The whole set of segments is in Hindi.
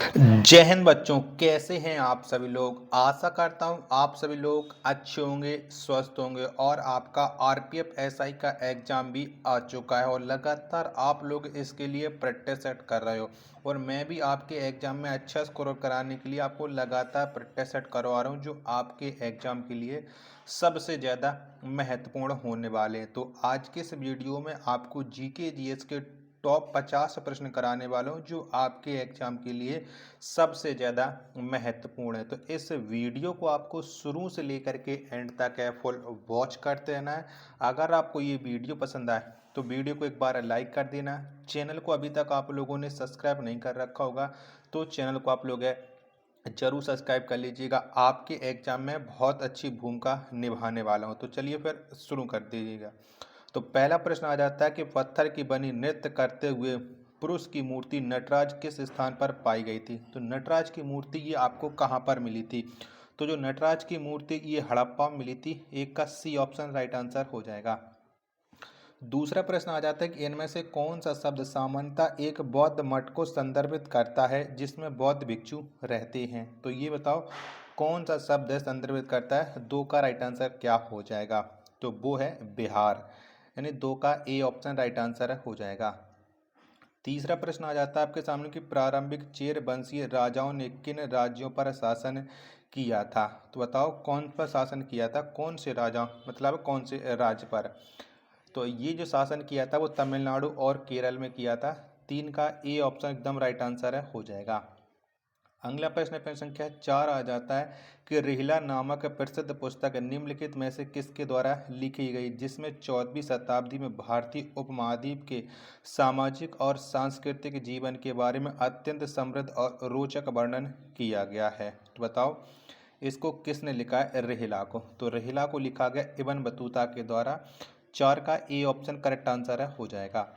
जय हिंद बच्चों, कैसे हैं आप सभी लोग। आशा करता हूं आप सभी लोग अच्छे होंगे, स्वस्थ होंगे और आपका आरपीएफ एसआई का एग्ज़ाम भी आ चुका है और लगातार आप लोग इसके लिए प्रैक्टिस सेट कर रहे हो। और मैं भी आपके एग्ज़ाम में अच्छा स्कोर कराने के लिए आपको लगातार प्रैक्टिस सेट करवा रहा हूं, जो आपके एग्ज़ाम के लिए सबसे ज़्यादा महत्वपूर्ण होने वाले हैं। तो आज के इस वीडियो में आपको जीके जीएस के टॉप 50 प्रश्न कराने वाला हूँ, जो आपके एग्जाम के लिए सबसे ज़्यादा महत्वपूर्ण है। तो इस वीडियो को आपको शुरू से लेकर के एंड तक है फुल वॉच करते रहना है। अगर आपको ये वीडियो पसंद आए तो वीडियो को एक बार लाइक कर देना। चैनल को अभी तक आप लोगों ने सब्सक्राइब नहीं कर रखा होगा तो चैनल को आप लोग जरूर सब्सक्राइब कर लीजिएगा। आपके एग्जाम में बहुत अच्छी भूमिका निभाने वाला हूँ। तो चलिए फिर शुरू कर दीजिएगा। तो पहला प्रश्न आ जाता है कि पत्थर की बनी नृत्य करते हुए पुरुष की मूर्ति नटराज किस स्थान पर पाई गई थी। तो नटराज की मूर्ति ये आपको कहाँ पर मिली थी। तो जो नटराज की मूर्ति ये हड़प्पा में मिली थी। एक का सी ऑप्शन राइट आंसर हो जाएगा। दूसरा प्रश्न आ जाता है कि इनमें से कौन सा शब्द सामान्यतः एक बौद्ध मठ को संदर्भित करता है जिसमें बौद्ध भिक्षु रहते हैं। तो ये बताओ कौन सा शब्द संदर्भित करता है। दो का राइट आंसर क्या हो जाएगा। तो वो है बिहार, यानी दो का ए ऑप्शन राइट आंसर हो जाएगा। तीसरा प्रश्न आ जाता है आपके सामने कि प्रारंभिक चेर वंशीय राजाओं ने किन राज्यों पर शासन किया था। तो बताओ कौन पर शासन किया था, कौन से राजा मतलब कौन से राज्य पर। तो ये जो शासन किया था वो तमिलनाडु और केरल में किया था। तीन का ए ऑप्शन एकदम राइट आंसर है हो जाएगा। अगला प्रश्न संख्या 4 आ जाता है कि रिहला नामक प्रसिद्ध पुस्तक निम्नलिखित में से किसके द्वारा लिखी गई जिसमें 14वीं शताब्दी में भारतीय उपमहाद्वीप के सामाजिक और सांस्कृतिक जीवन के बारे में अत्यंत समृद्ध और रोचक वर्णन किया गया है। तो बताओ इसको किसने लिखा है रिहला को। तो रिहला को लिखा गया इब्न बतूता के द्वारा। 4 का ए ऑप्शन करेक्ट आंसर है हो जाएगा।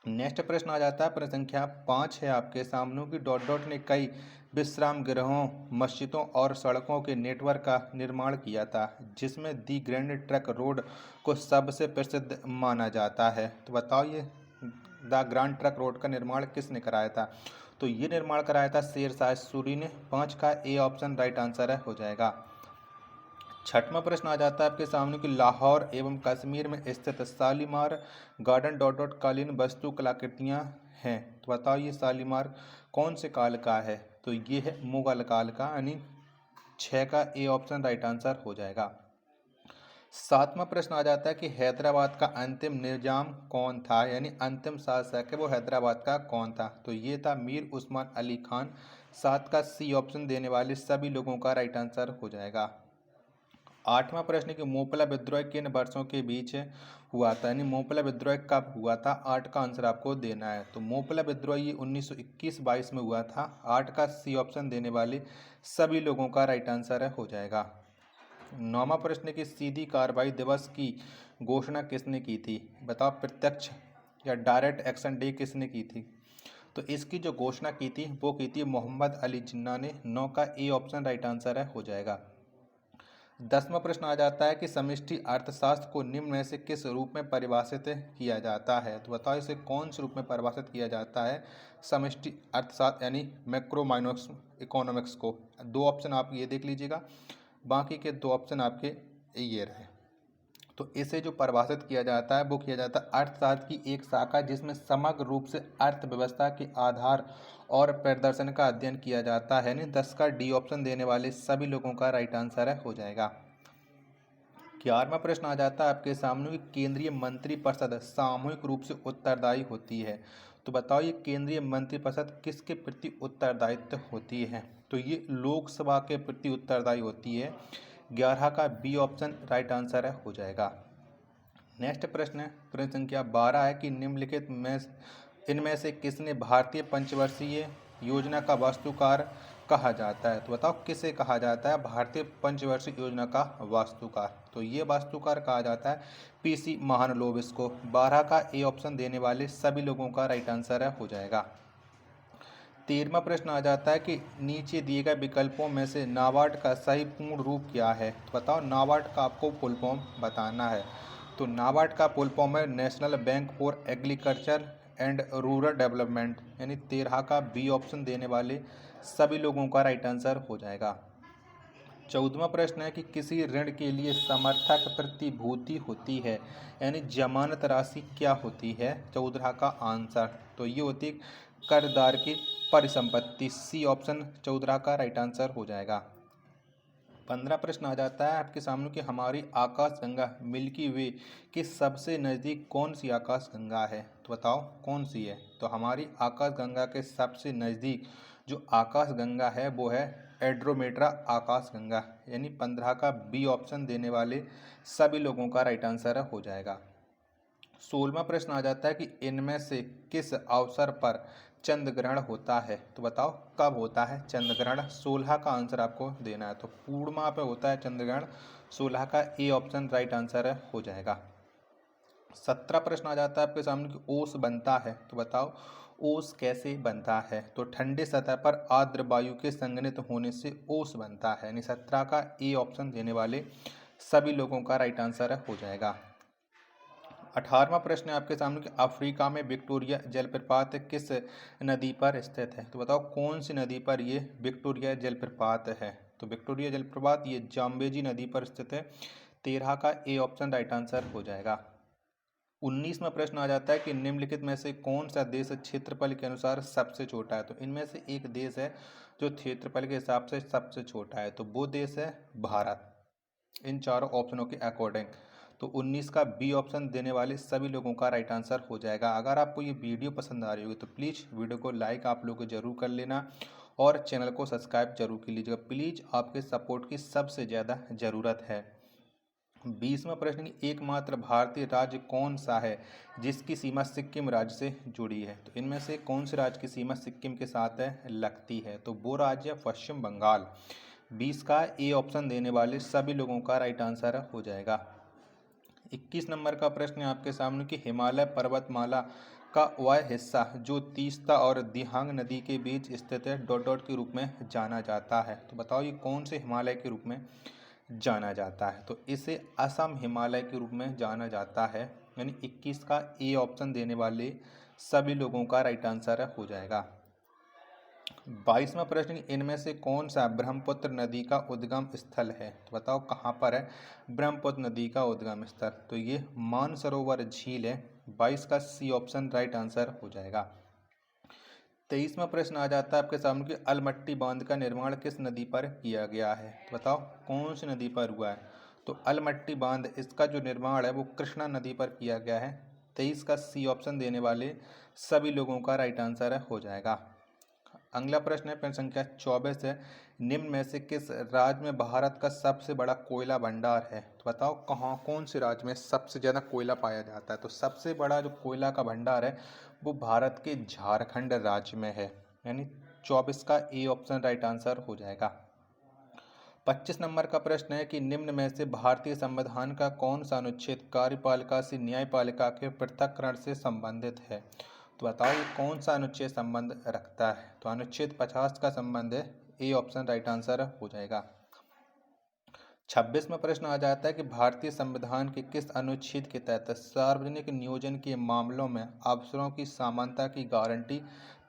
नेक्स्ट प्रश्न आ जाता है प्रश्न संख्या 5 है आपके सामने कि डॉट डॉट ने कई विश्राम गृहों, मस्जिदों और सड़कों के नेटवर्क का निर्माण किया था जिसमें दी ग्रैंड ट्रक रोड को सबसे प्रसिद्ध माना जाता है। तो बताओ ये द ग्रैंड ट्रक रोड का निर्माण किसने कराया था। तो ये निर्माण कराया था शेरशाह सूरी ने। 5 का ए ऑप्शन राइट आंसर है हो जाएगा। छठवां प्रश्न आ जाता है आपके सामने कि लाहौर एवं कश्मीर में स्थित शालीमार गार्डन डॉट डॉट कालीन वस्तु कलाकृतियाँ हैं। तो बताओ ये शालीमार कौन से काल का है। तो ये है मुगल काल का, यानी 6 का ए ऑप्शन राइट आंसर हो जाएगा। सातवां प्रश्न आ जाता है कि हैदराबाद का अंतिम निजाम कौन था, यानी अंतिम शासक है वो हैदराबाद का कौन था। तो ये था मीर उस्मान अली खान। 7 का सी ऑप्शन देने वाले सभी लोगों का राइट आंसर हो जाएगा। आठवां प्रश्न कि मोपला विद्रोह किन वर्षों के बीच हुआ था, यानी मोपला विद्रोह कब हुआ था। 8 का आंसर आपको देना है। तो मोपला विद्रोह ये 1921-22 में हुआ था। 8 का सी ऑप्शन देने वाले सभी लोगों का राइट आंसर है हो जाएगा। नौवां प्रश्न कि सीधी कार्रवाई दिवस की घोषणा किसने की थी। बताओ प्रत्यक्ष या डायरेक्ट एक्शन डे किसने की थी। तो इसकी जो घोषणा की थी वो की थी मोहम्मद अली जिन्ना ने। 9 का ए ऑप्शन राइट आंसर है हो जाएगा। 10वां प्रश्न आ जाता है कि समष्टि अर्थशास्त्र को निम्न में से किस रूप में परिभाषित किया जाता है। तो बताओ इसे कौन से रूप में परिभाषित किया जाता है समष्टि अर्थशास्त्र यानी मैक्रो माइक्रो इकोनॉमिक्स को। दो ऑप्शन आप ये देख लीजिएगा, बाकी के दो ऑप्शन आपके ये रहे। तो इसे जो परिभाषित किया जाता है वो किया जाता है अर्थशास्त्र की एक शाखा जिसमें समग्र रूप से अर्थव्यवस्था के आधार और प्रदर्शन का अध्ययन किया जाता है। नहीं 10 का डी ऑप्शन देने वाले सभी लोगों का राइट आंसर है हो जाएगा। 11वां प्रश्न आ जाता है आपके सामने कि केंद्रीय मंत्रिपरिषद सामूहिक रूप से उत्तरदायी होती है। तो बताओ ये केंद्रीय मंत्रिपरिषद किसके प्रति उत्तरदायित्व होती है। तो ये लोकसभा के प्रति उत्तरदायी होती है। 11 का बी ऑप्शन राइट आंसर है हो जाएगा। नेक्स्ट प्रश्न है प्रश्न संख्या 12 है कि निम्नलिखित में इनमें से किसने भारतीय पंचवर्षीय योजना का वास्तुकार कहा जाता है। तो बताओ किसे कहा जाता है भारतीय पंचवर्षीय योजना का वास्तुकार। तो ये वास्तुकार कहा जाता है पीसी महालनोबिस को। 12 का ए ऑप्शन देने वाले सभी लोगों का राइट आंसर है हो जाएगा। 13वां प्रश्न आ जाता है कि नीचे दिए गए विकल्पों में से नाबार्ड का सही पूर्ण रूप क्या है। तो बताओ नाबार्ड का आपको फुल फॉर्म बताना है। तो नाबार्ड का फुल फॉर्म है national bank for agriculture and rural development यानी 13 का बी ऑप्शन देने वाले सभी लोगों का राइट आंसर हो जाएगा। 14वां प्रश्न है कि किसी ऋण के लिए समर्थक प्रतिभूति होती है यानी जमानत राशि क्या होती है। 14 का आंसर तो ये होती है कर्जदार की परिसंपत्ति। सी ऑप्शन 14 का राइट आंसर हो जाएगा। 15 प्रश्न आ जाता है आपके सामने कि हमारी आकाशगंगा मिल्की वे के सबसे नज़दीक कौन सी आकाशगंगा है। तो बताओ कौन सी है। तो हमारी आकाशगंगा के सबसे नज़दीक जो आकाशगंगा है वो है एंड्रोमेडा आकाशगंगा यानी 15 का बी ऑप्शन देने वाले सभी लोगों का राइट आंसर हो जाएगा। 16वां प्रश्न आ जाता है कि इनमें से किस अवसर पर चंद्र ग्रहण होता है। तो बताओ कब होता है चंद्र ग्रहण। 16 का आंसर आपको देना है। तो पूर्णिमा पे होता है चंद्र ग्रहण। 16 का ए ऑप्शन राइट आंसर हो जाएगा। 17 प्रश्न आ जाता है आपके सामने कि ओस बनता है। तो बताओ ओस कैसे बनता है। तो ठंडे सतह पर आर्द्र वायु के संघनित होने से ओस बनता है यानी 17 का ए ऑप्शन देने वाले सभी लोगों का राइट आंसर हो जाएगा। 18वां प्रश्न है आपके सामने कि अफ्रीका में विक्टोरिया जलप्रपात किस नदी पर स्थित है। तो बताओ कौन सी नदी पर ये विक्टोरिया जलप्रपात है। तो विक्टोरिया जलप्रपात ये जाम्बेजी नदी पर स्थित है। 13 का ए ऑप्शन राइट आंसर हो जाएगा। 19वां प्रश्न आ जाता है कि निम्नलिखित में से कौन सा देश क्षेत्रफल के अनुसार सबसे छोटा है। तो इनमें से एक देश है जो क्षेत्रफल के हिसाब से सबसे छोटा है। तो वो देश है भारत इन चारों ऑप्शनों के अकॉर्डिंग। तो 19 का बी ऑप्शन देने वाले सभी लोगों का राइट आंसर हो जाएगा। अगर आपको ये वीडियो पसंद आ रही होगी तो प्लीज़ वीडियो को लाइक आप लोग जरूर कर लेना और चैनल को सब्सक्राइब जरूर कर लीजिएगा। प्लीज़ आपके सपोर्ट की सबसे ज़्यादा ज़रूरत है। 20वां प्रश्न की एकमात्र भारतीय राज्य कौन सा है जिसकी सीमा सिक्किम राज्य से जुड़ी है। तो इनमें से कौन से राज्य की सीमा सिक्किम के साथ लगती है। तो वो राज्य पश्चिम बंगाल। 20 का ए ऑप्शन देने वाले सभी लोगों का राइट आंसर हो जाएगा। 21 नंबर का प्रश्न है आपके सामने कि हिमालय पर्वतमाला का वह हिस्सा जो तीस्ता और दिहांग नदी के बीच स्थित है डॉट डॉट के रूप में जाना जाता है। तो बताओ ये कौन से हिमालय के रूप में जाना जाता है। तो इसे असम हिमालय के रूप में जाना जाता है यानी 21 का ए ऑप्शन देने वाले सभी लोगों का राइट आंसर हो जाएगा। 22वां प्रश्न इनमें से कौन सा ब्रह्मपुत्र नदी का उद्गम स्थल है। तो बताओ कहाँ पर है ब्रह्मपुत्र नदी का उद्गम स्थल। तो ये मानसरोवर झील है। 22 का सी ऑप्शन राइट आंसर हो जाएगा। 23वां प्रश्न आ जाता है आपके सामने कि अलमट्टी बांध का निर्माण किस नदी पर किया गया है। तो बताओ कौन सी नदी पर हुआ है। तो अलमट्टी बांध इसका जो निर्माण है वो कृष्णा नदी पर किया गया है। 23 का सी ऑप्शन देने वाले सभी लोगों का राइट आंसर हो जाएगा। अगला प्रश्न है प्रश्न संख्या 24 है निम्न में से किस राज्य में भारत का सबसे बड़ा कोयला भंडार है। तो बताओ कहाँ कौन से राज्य में सबसे ज़्यादा कोयला पाया जाता है। तो सबसे बड़ा जो कोयला का भंडार है वो भारत के झारखंड राज्य में है यानी 24 का ए ऑप्शन राइट आंसर हो जाएगा। 25 नंबर का प्रश्न है कि निम्न में से भारतीय संविधान का कौन सा अनुच्छेद कार्यपालिका से न्यायपालिका के पृथक्करण से संबंधित है। तो बताओ ये कौन सा अनुच्छेद संबंध रखता है। तो अनुच्छेद 50 का संबंध है। ए ऑप्शन राइट आंसर हो जाएगा। 26वां प्रश्न आ जाता है कि भारतीय संविधान के किस अनुच्छेद के तहत सार्वजनिक नियोजन के मामलों में अवसरों की समानता की गारंटी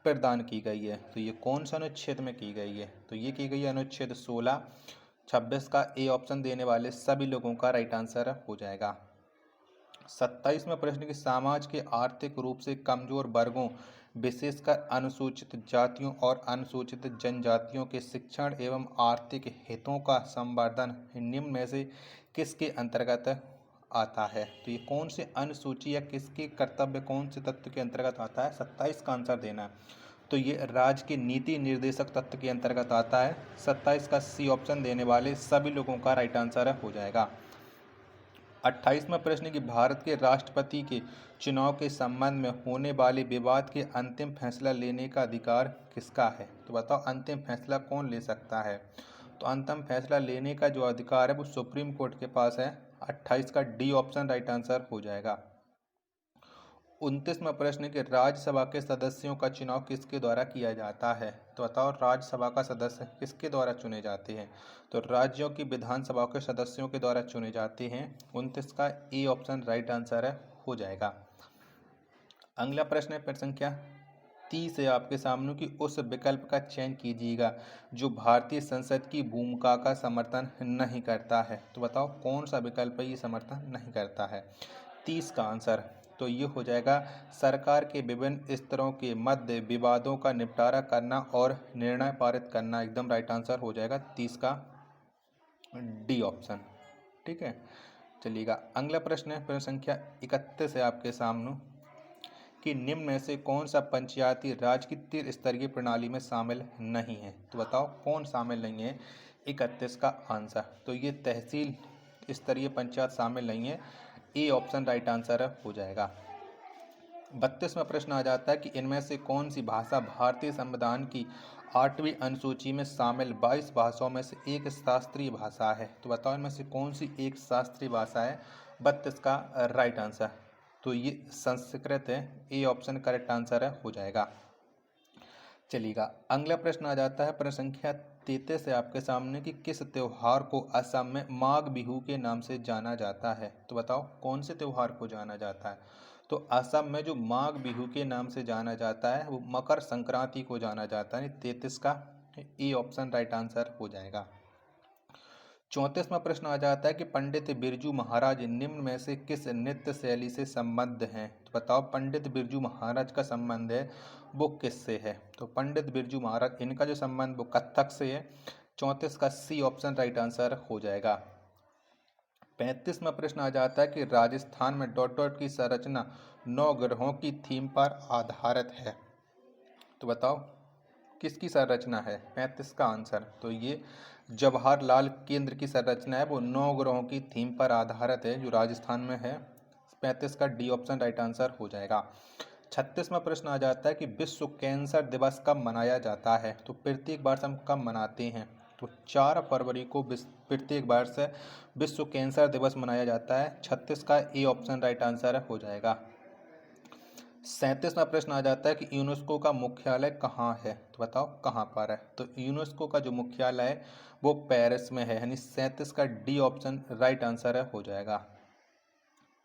प्रदान की गई है। तो ये कौन सा अनुच्छेद में की गई है। तो ये की गई है अनुच्छेद 16। 26 का ए ऑप्शन देने वाले सभी लोगों का राइट आंसर हो जाएगा। 27वां प्रश्न कि समाज के आर्थिक रूप से कमजोर वर्गों विशेषकर अनुसूचित जातियों और अनुसूचित जनजातियों के शिक्षण एवं आर्थिक हितों का संवर्धन निम्न में से किसके अंतर्गत आता है। तो ये कौन से अनुसूची या किसके कर्तव्य कौन से तत्व के अंतर्गत आता है। 27 का आंसर देना है। तो ये राज्य के नीति निर्देशक तत्व के अंतर्गत आता है। 27 का सी ऑप्शन देने वाले सभी लोगों का राइट आंसर हो जाएगा। 28वां प्रश्न कि भारत के राष्ट्रपति के चुनाव के संबंध में होने वाले विवाद के अंतिम फैसला लेने का अधिकार किसका है। तो बताओ अंतिम फैसला कौन ले सकता है। तो अंतिम फैसला लेने का जो अधिकार है वो सुप्रीम कोर्ट के पास है। 28 का डी ऑप्शन राइट आंसर हो जाएगा। 29वां प्रश्न कि राज्यसभा के सदस्यों का चुनाव किसके द्वारा किया जाता है। तो बताओ राज्यसभा का सदस्य किसके द्वारा चुने जाते हैं। तो राज्यों की विधानसभा के सदस्यों के द्वारा चुने जाते हैं। 29 का ए ऑप्शन राइट आंसर हो जाएगा। अगला प्रश्न है प्रश्न संख्या 30 है आपके सामने कि उस विकल्प का चयन कीजिएगा जो भारतीय संसद की भूमिका का समर्थन नहीं करता है। तो बताओ कौन सा विकल्प है ये समर्थन नहीं करता है। 30 का आंसर तो ये हो जाएगा सरकार के विभिन्न स्तरों के मध्य विवादों का निपटारा करना और निर्णय पारित करना। एकदम राइट आंसर हो जाएगा 30 का डी ऑप्शन। ठीक है, चलिएगा अगला प्रश्न है प्रश्न संख्या 31 है आपके सामने कि निम्न में से कौन सा पंचायती राज की त्रिस्तरीय प्रणाली में शामिल नहीं है। तो बताओ कौन शामिल नहीं है। 31 का आंसर तो ये तहसील स्तरीय पंचायत शामिल नहीं है। ए ऑप्शन राइट आंसर हो जाएगा। 32वां प्रश्न आ जाता है कि इनमें से कौन सी भाषा भारतीय संविधान की 8वीं अनुसूची में शामिल 22 भाषाओं में से एक शास्त्रीय भाषा है। तो बताओ इनमें से कौन सी एक शास्त्रीय भाषा है। 32 का राइट आंसर तो ये संस्कृत है। ए ऑप्शन करेक्ट आंसर है हो जाएगा। चलिएगा अगला प्रश्न आ जाता है प्रश्न संख्या 33 है आपके सामने कि किस त्योहार को असम में माघ बिहू के नाम से जाना जाता है। तो बताओ कौन से त्योहार को जाना जाता है। तो असम में जो माघ बिहू के नाम से जाना जाता है वो मकर संक्रांति को जाना जाता है। 33 का ए ऑप्शन राइट आंसर हो जाएगा। 34वां प्रश्न आ जाता है कि पंडित बिरजू महाराज निम्न में से किस नृत्य शैली से संबद्ध हैं। तो बताओ पंडित बिरजू महाराज का संबंध है वो किससे है। तो पंडित बिरजू महाराज इनका जो संबंध वो कथक से है। 34 का सी ऑप्शन राइट आंसर हो जाएगा। 35वां प्रश्न आ जाता है कि राजस्थान में डॉट डॉट की संरचना 9 ग्रहों की थीम पर आधारित है। तो बताओ किसकी संरचना है। 35 का आंसर तो ये जवाहरलाल केंद्र की संरचना है वो 9 ग्रहों की थीम पर आधारित है जो राजस्थान में है। 35 का डी ऑप्शन राइट आंसर हो जाएगा। 36वां प्रश्न आ जाता है कि विश्व कैंसर दिवस कब मनाया जाता है। तो प्रत्येक वर्ष हम कब मनाते हैं। तो 4 फरवरी को प्रत्येक वर्ष विश्व कैंसर दिवस मनाया जाता है। 36 का ए ऑप्शन राइट आंसर हो जाएगा। 37वां प्रश्न आ जाता है कि यूनेस्को का मुख्यालय कहाँ है। तो बताओ कहाँ पर है। तो यूनेस्को का जो मुख्यालय है वो पेरिस में है यानी 37 का डी ऑप्शन राइट आंसर है हो जाएगा।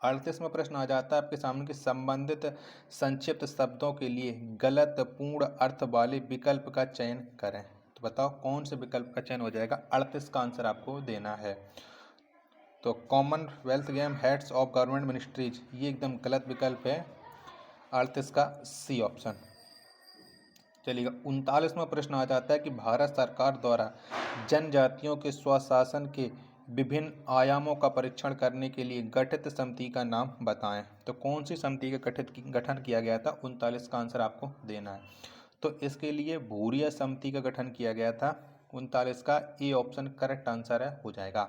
38वां प्रश्न आ जाता है आपके सामने कि संबंधित संक्षिप्त शब्दों के लिए गलत पूर्ण अर्थ वाले विकल्प का चयन करें। तो बताओ कौन से विकल्प का चयन हो जाएगा। 38 का आंसर आपको देना है। तो Commonwealth game heads of government ministries ये एकदम गलत विकल्प है। 38 का सी ऑप्शन। चलिएगा 39वां प्रश्न आ जाता है कि भारत सरकार द्वारा जनजातियों के स्वशासन के विभिन्न आयामों का परीक्षण करने के लिए गठित समिति का नाम बताएं। तो कौन सी समिति का गठन किया गया था। 39 का आंसर आपको देना है। तो इसके लिए भूरिया समिति का गठन किया गया था। 39 का ए ऑप्शन करेक्ट आंसर है हो जाएगा।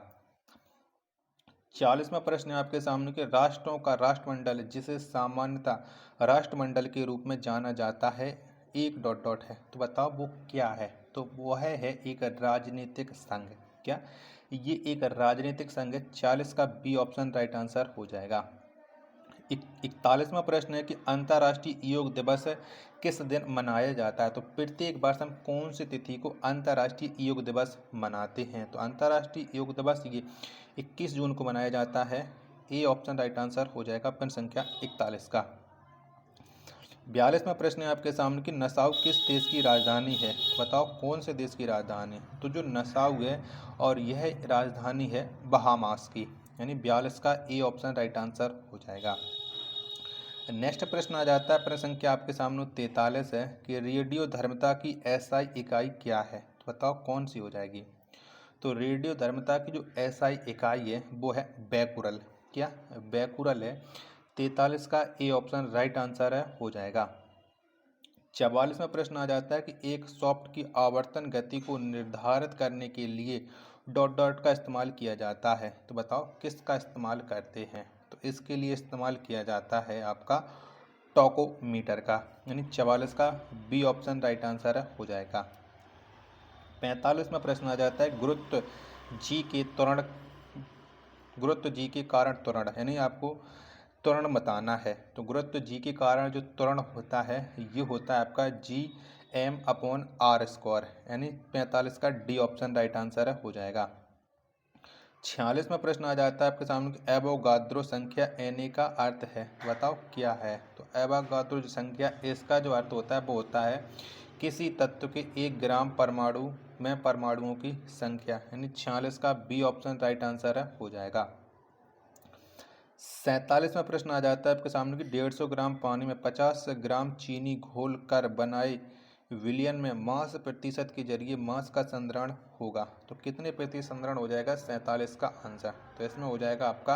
40वां प्रश्न है आपके सामने के राष्ट्रों का राष्ट्रमंडल जिसे सामान्यतः राष्ट्रमंडल के रूप में जाना जाता है एक डॉट डॉट है। तो बताओ वो क्या है। तो वह है एक राजनीतिक संघ। क्या ये एक राजनीतिक संघ है। 40 का बी ऑप्शन राइट आंसर हो जाएगा। 41वां प्रश्न है कि अंतर्राष्ट्रीय योग दिवस किस दिन मनाया जाता है। तो प्रत्येक वर्ष हम कौन सी तिथि को अंतर्राष्ट्रीय योग दिवस मनाते हैं। तो अंतर्राष्ट्रीय योग दिवस ये 21 जून को मनाया जाता है। ए ऑप्शन राइट आंसर हो जाएगा प्रश्न संख्या 41 का। 42वां प्रश्न है आपके सामने कि नसाउ किस देश की राजधानी है। बताओ कौन से देश की राजधानी। तो जो नसाउ है और यह राजधानी है बहामास की यानी 42 का ए ऑप्शन राइट आंसर हो जाएगा। नेक्स्ट प्रश्न आ जाता है प्रश्न संख्या आपके सामने 43 है कि रेडियो धर्मता की एसआई इकाई क्या है। तो बताओ कौन सी हो जाएगी। तो रेडियो धर्मता की जो एसआई इकाई है वो है बैकुरल। क्या बैकुरल है। 43 का ए ऑप्शन राइट आंसर है हो जाएगा। 44वां प्रश्न आ जाता है कि एक सॉफ्ट की आवर्तन गति को निर्धारित करने के लिए डॉट डॉट का इस्तेमाल किया जाता है। तो बताओ किसका इस्तेमाल करते हैं। तो इसके लिए इस्तेमाल किया जाता है आपका टोकोमीटर का यानी 44 का बी ऑप्शन राइट आंसर हो जाएगा। 45वां प्रश्न आ जाता है गुरुत्व जी के कारण त्वरण यानी आपको त्वरण बताना है। तो गुरुत्व जी के कारण जो त्वरण होता है ये होता है आपका G m/r² यानी 45 का डी ऑप्शन राइट आंसर हो जाएगा। 46वां प्रश्न आ जाता है आपके सामने कि एवोगाद्रो संख्या Na का अर्थ है, बताओ क्या है। तो एवोगाद्रो जो संख्या, इसका जो अर्थ होता है वो होता है किसी तत्व के 1 ग्राम परमाणु में परमाणुओं की संख्या, यानी 46 का बी ऑप्शन राइट आंसर है, हो जाएगा। 47वां प्रश्न आ जाता है आपके सामने कि 150 ग्राम पानी में 50 ग्राम चीनी घोल कर बनाए विलयन में मास प्रतिशत के जरिए मास का संद्रण होगा, तो कितने प्रतिशत संद्रण हो जाएगा 47 का आंसर। तो इसमें हो जाएगा आपका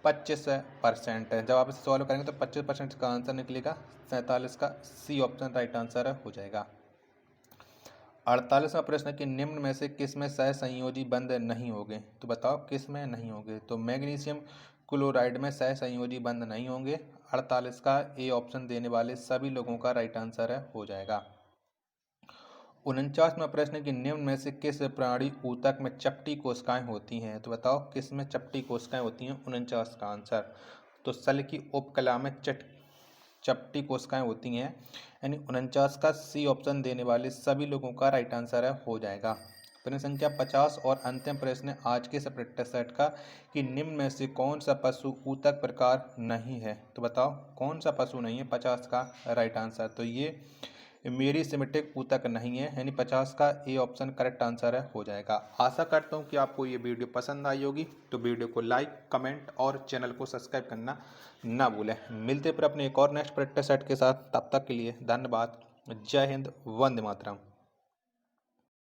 25%। जब आप इसे सॉल्व करेंगे तो 25% का आंसर निकलेगा, 47 का सी ऑप्शन राइट आंसर हो जाएगा। 48वां प्रश्न कि निम्न में से किस में सहसंयोजी बंध नहीं होंगे, तो बताओ किस में नहीं होंगे। तो मैग्नीशियम क्लोराइड में सहसंयोजी बंध नहीं होंगे। 48 का ए ऑप्शन देने वाले सभी लोगों का राइट आंसर हो जाएगा। 49वां प्रश्न कि निम्न में से किस प्राणी ऊतक में चपटी कोशिकाएं होती हैं, तो बताओ किस में चपटी कोशिकाएं होती हैं, 49 का आंसर। तो सल की उपकला में चपटी कोशिकाएं होती हैं, यानी 49 का सी ऑप्शन देने वाले सभी लोगों का राइट आंसर हो जाएगा। प्रश्न संख्या 50 और अंतिम प्रश्न आज के प्रैक्टिस सेट का कि निम्न में से कौन सा पशु ऊतक प्रकार नहीं है, तो बताओ कौन सा पशु नहीं है, 50 का राइट आंसर। तो ये मेरी सिमेट्रिक ऊतक नहीं है, यानी 50 का ए ऑप्शन करेक्ट आंसर हो जाएगा। आशा करता हूँ कि आपको ये वीडियो पसंद आई होगी, तो वीडियो को लाइक, कमेंट और चैनल को सब्सक्राइब करना ना भूलें। मिलते फिर अपने एक और नेक्स्ट प्रैक्टिस सेट के साथ, तब तक के लिए धन्यवाद। जय हिंद, वंदे मातरम।